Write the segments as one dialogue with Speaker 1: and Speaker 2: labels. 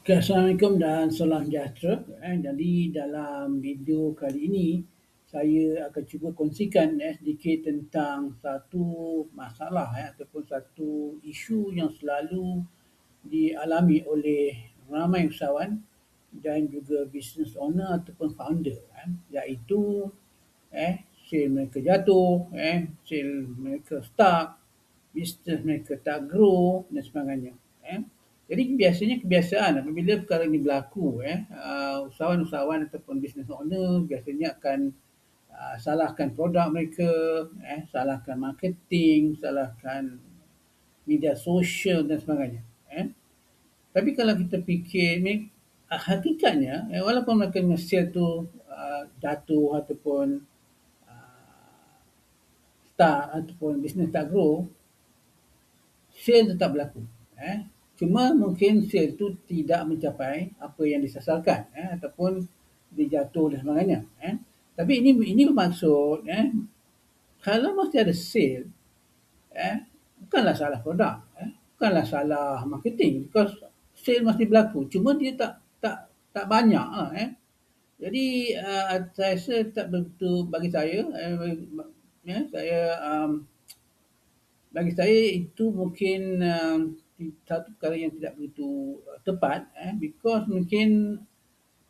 Speaker 1: Okay, Assalamualaikum dan salam sejahtera. Jadi dalam video kali ini saya akan cuba kongsikan sedikit tentang satu masalah ataupun satu isu yang selalu dialami oleh ramai usahawan dan juga business owner ataupun founder, iaitu sale mereka jatuh, sale mereka stuck, bisnes mereka tak grow dan sebagainya. Jadi biasanya kebiasaan apabila perkara ini berlaku, usahawan-usahawan ataupun business owner biasanya akan salahkan produk mereka, salahkan marketing, salahkan media sosial dan sebagainya. Tapi kalau kita fikir hakikatnya, walaupun mereka sale tu jatuh ataupun start ataupun bisnes tak grow, sale tetap berlaku. Cuma mungkin sale tu tidak mencapai apa yang disasarkan, ataupun dia jatuh dan sebagainya. Tapi ini bermaksud kalau masih ada sale, bukanlah salah produk, bukanlah salah marketing, because sale masih berlaku. Cuma dia tak banyak lah. Jadi saya rasa tak begitu bagi saya. Bagi saya itu mungkin satu perkara yang tidak begitu tepat, because mungkin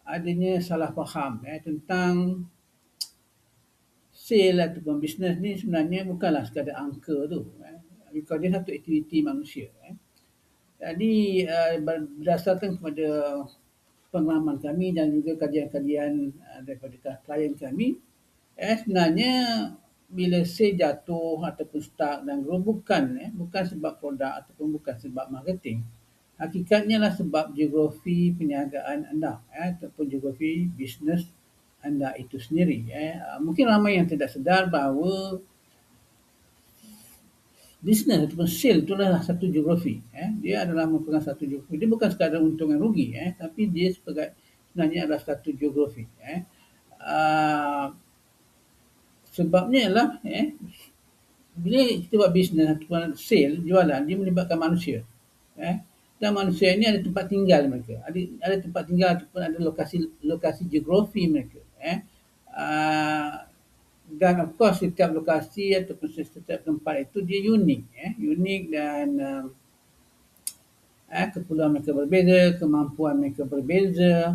Speaker 1: adanya salah faham tentang sale ataupun bisnes ni sebenarnya bukanlah sekadar angka tu, because dia satu aktiviti manusia. Jadi berdasarkan kepada pengalaman kami dan juga kajian-kajian daripada klien kami, sebenarnya bila sale jatuh ataupun stuck dan grow bukan sebab produk ataupun bukan sebab marketing. Hakikatnya lah sebab geografi perniagaan anda, ataupun geografi bisnes anda itu sendiri. Mungkin ramai yang tidak sedar bahawa bisnes ataupun sale itu adalah satu geografi. Dia adalah merupakan satu geografi. Dia bukan sekadar untung dan rugi, tapi dia sebenarnya adalah satu geografi. Sebabnya ialah bila kita buat bisnes ataupun sale, jualan, dia melibatkan manusia. Dan manusia ini ada tempat tinggal mereka. Ada tempat tinggal ataupun ada lokasi geografi mereka. Dan of course setiap lokasi ataupun setiap tempat itu dia unik. Unik dan keperluan mereka berbeza, kemampuan mereka berbeza.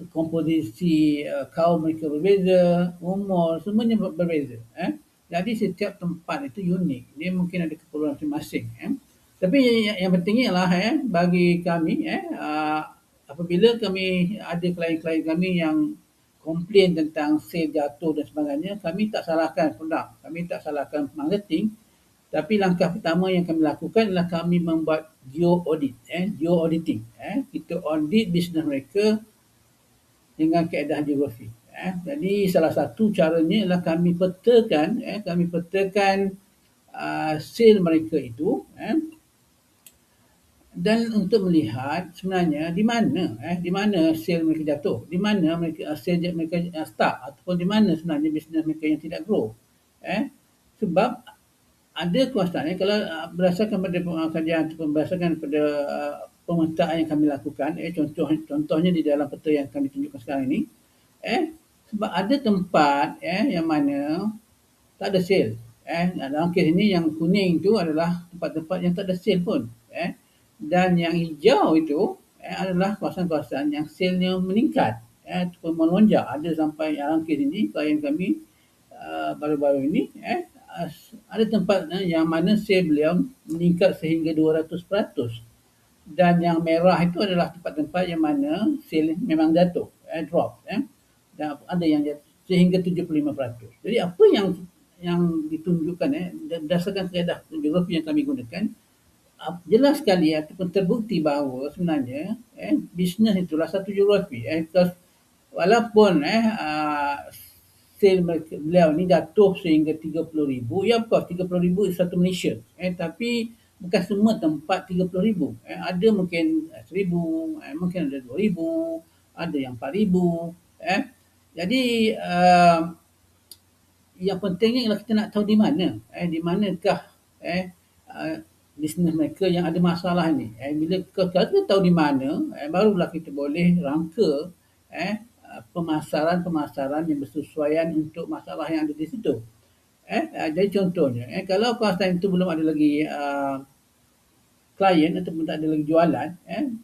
Speaker 1: Komposisi kaum mereka berbeza, umur, semuanya berbeza. Jadi setiap tempat itu unik. Dia mungkin ada keperluan masing-masing. Tapi yang pentingnya ialah bagi kami, apabila kami ada klien-klien kami yang komplain tentang sale jatuh dan sebagainya, kami tak salahkan produk, kami tak salahkan marketing. Tapi langkah pertama yang kami lakukan adalah kami membuat geo-auditing. Kita audit bisnes mereka dengan kaedah geografi. Jadi salah satu caranya adalah kami petakan sale mereka itu, dan untuk melihat sebenarnya di mana sale mereka jatuh, di mana sale mereka start, ataupun di mana sebenarnya bisnes mereka yang tidak grow. Sebab ada kuasanya kalau berdasarkan pada kajian ataupun berdasarkan pada pemetaan yang kami lakukan, contohnya di dalam peta yang kami tunjukkan sekarang ini, sebab ada tempat yang mana tak ada sale. Dalam kes ini yang kuning itu adalah tempat-tempat yang tak ada sale pun. Dan yang hijau itu adalah kawasan-kawasan yang sale-nya meningkat ataupun melonjak. Ada sampai dalam kes ini klien kami baru-baru ini ada tempat yang mana sale beliau meningkat sehingga 200%. Dan yang merah itu adalah tempat-tempat yang mana sale memang jatuh, drop. Dan ada yang jatuh sehingga 75%. Jadi apa yang ditunjukkan berdasarkan kaedah geografi yang kami gunakan, jelas sekali ataupun terbukti bahawa sebenarnya bisnes itulah satu geografi. Walaupun sale beliau ni jatuh sehingga 30,000, ya of course 30,000 is satu Malaysia. Tapi bukan semua tempat 30,000. Ada mungkin 1,000, mungkin ada 2,000, ada yang 4,000. Jadi yang pentingnya ialah kita nak tahu di manakah bisnes mereka yang ada masalah ni. Bila kita tahu di mana, barulah kita boleh rangka pemasaran-pemasaran yang bersesuaian untuk masalah yang ada di situ. Jadi contohnya, kalau kawasan itu belum ada lagi klien ataupun tak ada lagi jualan,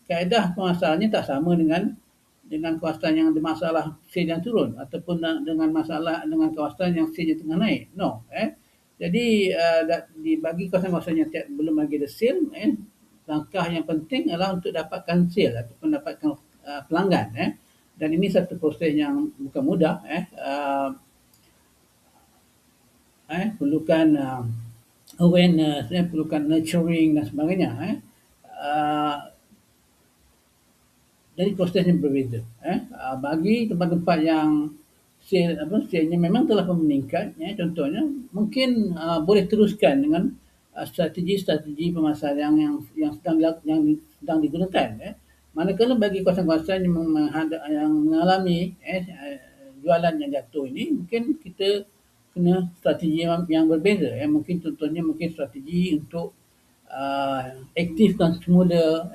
Speaker 1: kaedah pemasarannya tak sama dengan kawasan yang ada masalah sale yang turun ataupun dengan kawasan yang sale yang tengah naik. No. Jadi bagi kawasan-kawasan yang belum lagi ada sale, langkah yang penting adalah untuk dapatkan sale ataupun dapatkan pelanggan. Dan ini satu proses yang bukan mudah. Perlukan awareness, perlukan nurturing dan sebagainya. Jadi prosesnya berbeza. Bagi tempat-tempat yang sale-nya memang telah meningkat, contohnya mungkin boleh teruskan dengan strategi-strategi pemasaran yang sedang digunakan. Manakala bagi kawasan-kawasan yang mengalami jualan yang jatuh ini, mungkin kita kena strategi yang berbeza. Mungkin contohnya strategi untuk aktifkan semula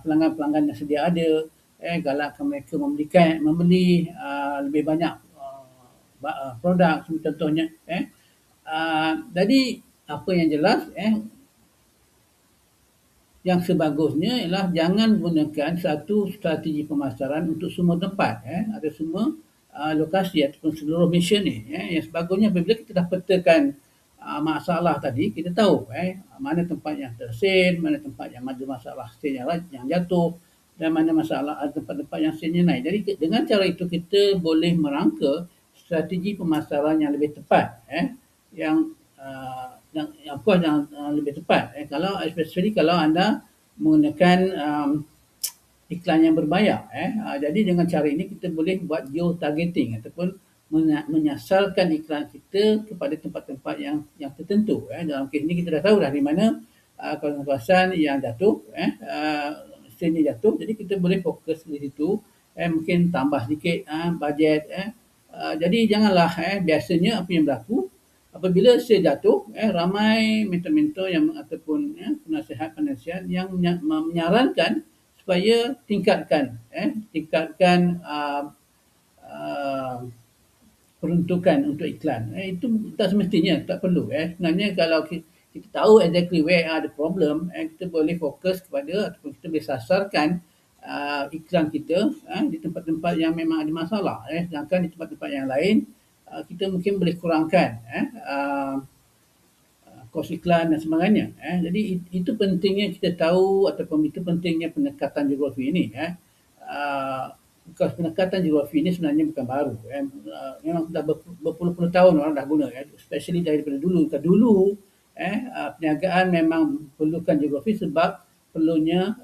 Speaker 1: pelanggan-pelanggan yang sedia ada, galakkan mereka membeli lebih banyak produk contohnya. Jadi apa yang jelas, yang sebagusnya ialah jangan gunakan satu strategi pemasaran untuk semua tempat, ada semua lokasi ataupun seluruh mission ni. Yang sebagusnya apabila kita dah petakan masalah tadi, kita tahu mana tempat yang tersen, mana tempat yang ada masalah sen yang jatuh, dan mana masalah tempat-tempat yang sennya naik. Jadi dengan cara itu kita boleh merangka strategi pemasaran yang lebih tepat, yang lebih tepat. Especially kalau anda menggunakan iklan yang berbayar. Jadi dengan cara ini kita boleh buat geo-targeting ataupun menyasarkan iklan kita kepada tempat-tempat yang tertentu. Dalam kes ini kita dah tahu dah di mana kawasan-kawasan yang jatuh, sale jatuh. Jadi kita boleh fokus di situ. Mungkin tambah sedikit bajet. Jadi janganlah biasanya apa yang berlaku apabila sale jatuh, ramai mentor-mentor yang ataupun penasihat yang menyarankan supaya tingkatkan peruntukan untuk iklan. Itu tak semestinya, tak perlu. Sebenarnya kalau kita tahu exactly where are the problem, kita boleh fokus kepada ataupun kita boleh sasarkan iklan kita di tempat-tempat yang memang ada masalah. Sedangkan di tempat-tempat yang lain, kita mungkin boleh kurangkan kos iklan dan sebagainya. Jadi itu pentingnya kita tahu ataupun itu pentingnya pendekatan geografi ini. Pendekatan geografi ini sebenarnya bukan baru. Memang dah berpuluh-puluh tahun orang dah guna, especially daripada dulu. Dulu perniagaan memang perlukan geografi sebab perlunya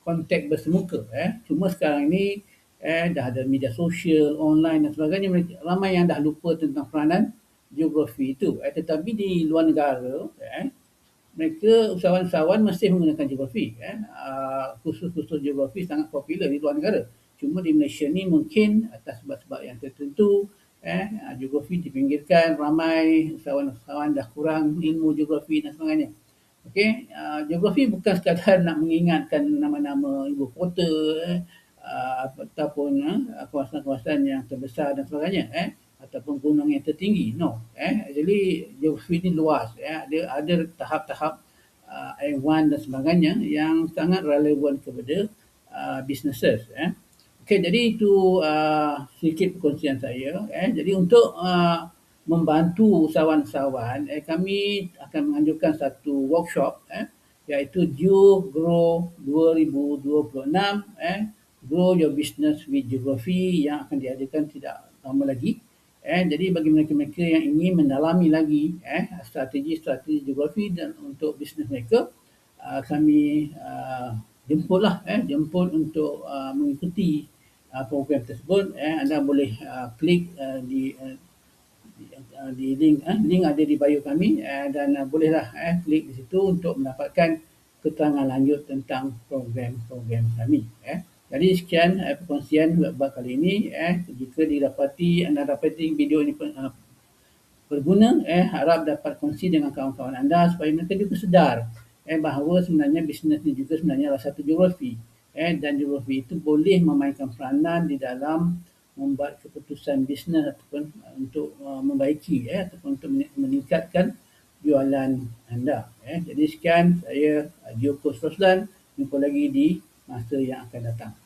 Speaker 1: kontak bersemuka. Cuma sekarang ini dah ada media sosial, online dan sebagainya. Ramai yang dah lupa tentang peranan geografi itu. Tetapi di luar negara, mereka usahawan-usahawan masih menggunakan geografi. Khusus-khusus geografi sangat popular di luar negara. Cuma di Malaysia ni mungkin atas sebab-sebab yang tertentu, geografi dipinggirkan, ramai usahawan-usahawan dah kurang ilmu geografi dan sebagainya. Okey, geografi bukan sekadar nak mengingatkan nama-nama ibu kota ataupun kawasan-kawasan yang terbesar dan sebagainya, ataupun gunung yang tertinggi. No. Jadi geografi ini luas. Ada tahap-tahap A1 dan sebagainya yang sangat relevan kepada businesses. Okey, jadi itu sedikit perkongsian saya. Jadi untuk membantu usahawan-usahawan, kami akan menganjurkan satu workshop iaitu Geo-Grow 2026, Grow Your Business with Geography, yang akan diadakan tidak lama lagi. Jadi bagi mereka-mereka yang ingin mendalami lagi strategi-strategi geografi dan untuk bisnes mereka, kami jemput untuk mengikuti program tersebut. Anda boleh klik di link ada di bio kami, dan bolehlah klik di situ untuk mendapatkan keterangan lanjut tentang program-program kami. Jadi sekian perkongsian buat kali ini. Jika anda dapati video ini berguna, harap dapat kongsi dengan kawan-kawan anda supaya mereka juga sedar bahawa sebenarnya bisnes ni juga sebenarnya adalah satu geografi, dan geografi itu boleh memainkan peranan di dalam membuat keputusan bisnes ataupun untuk membaiki ataupun untuk meningkatkan jualan anda. Jadi sekian, saya Joko Roslan. Jumpa lagi di masa yang akan datang.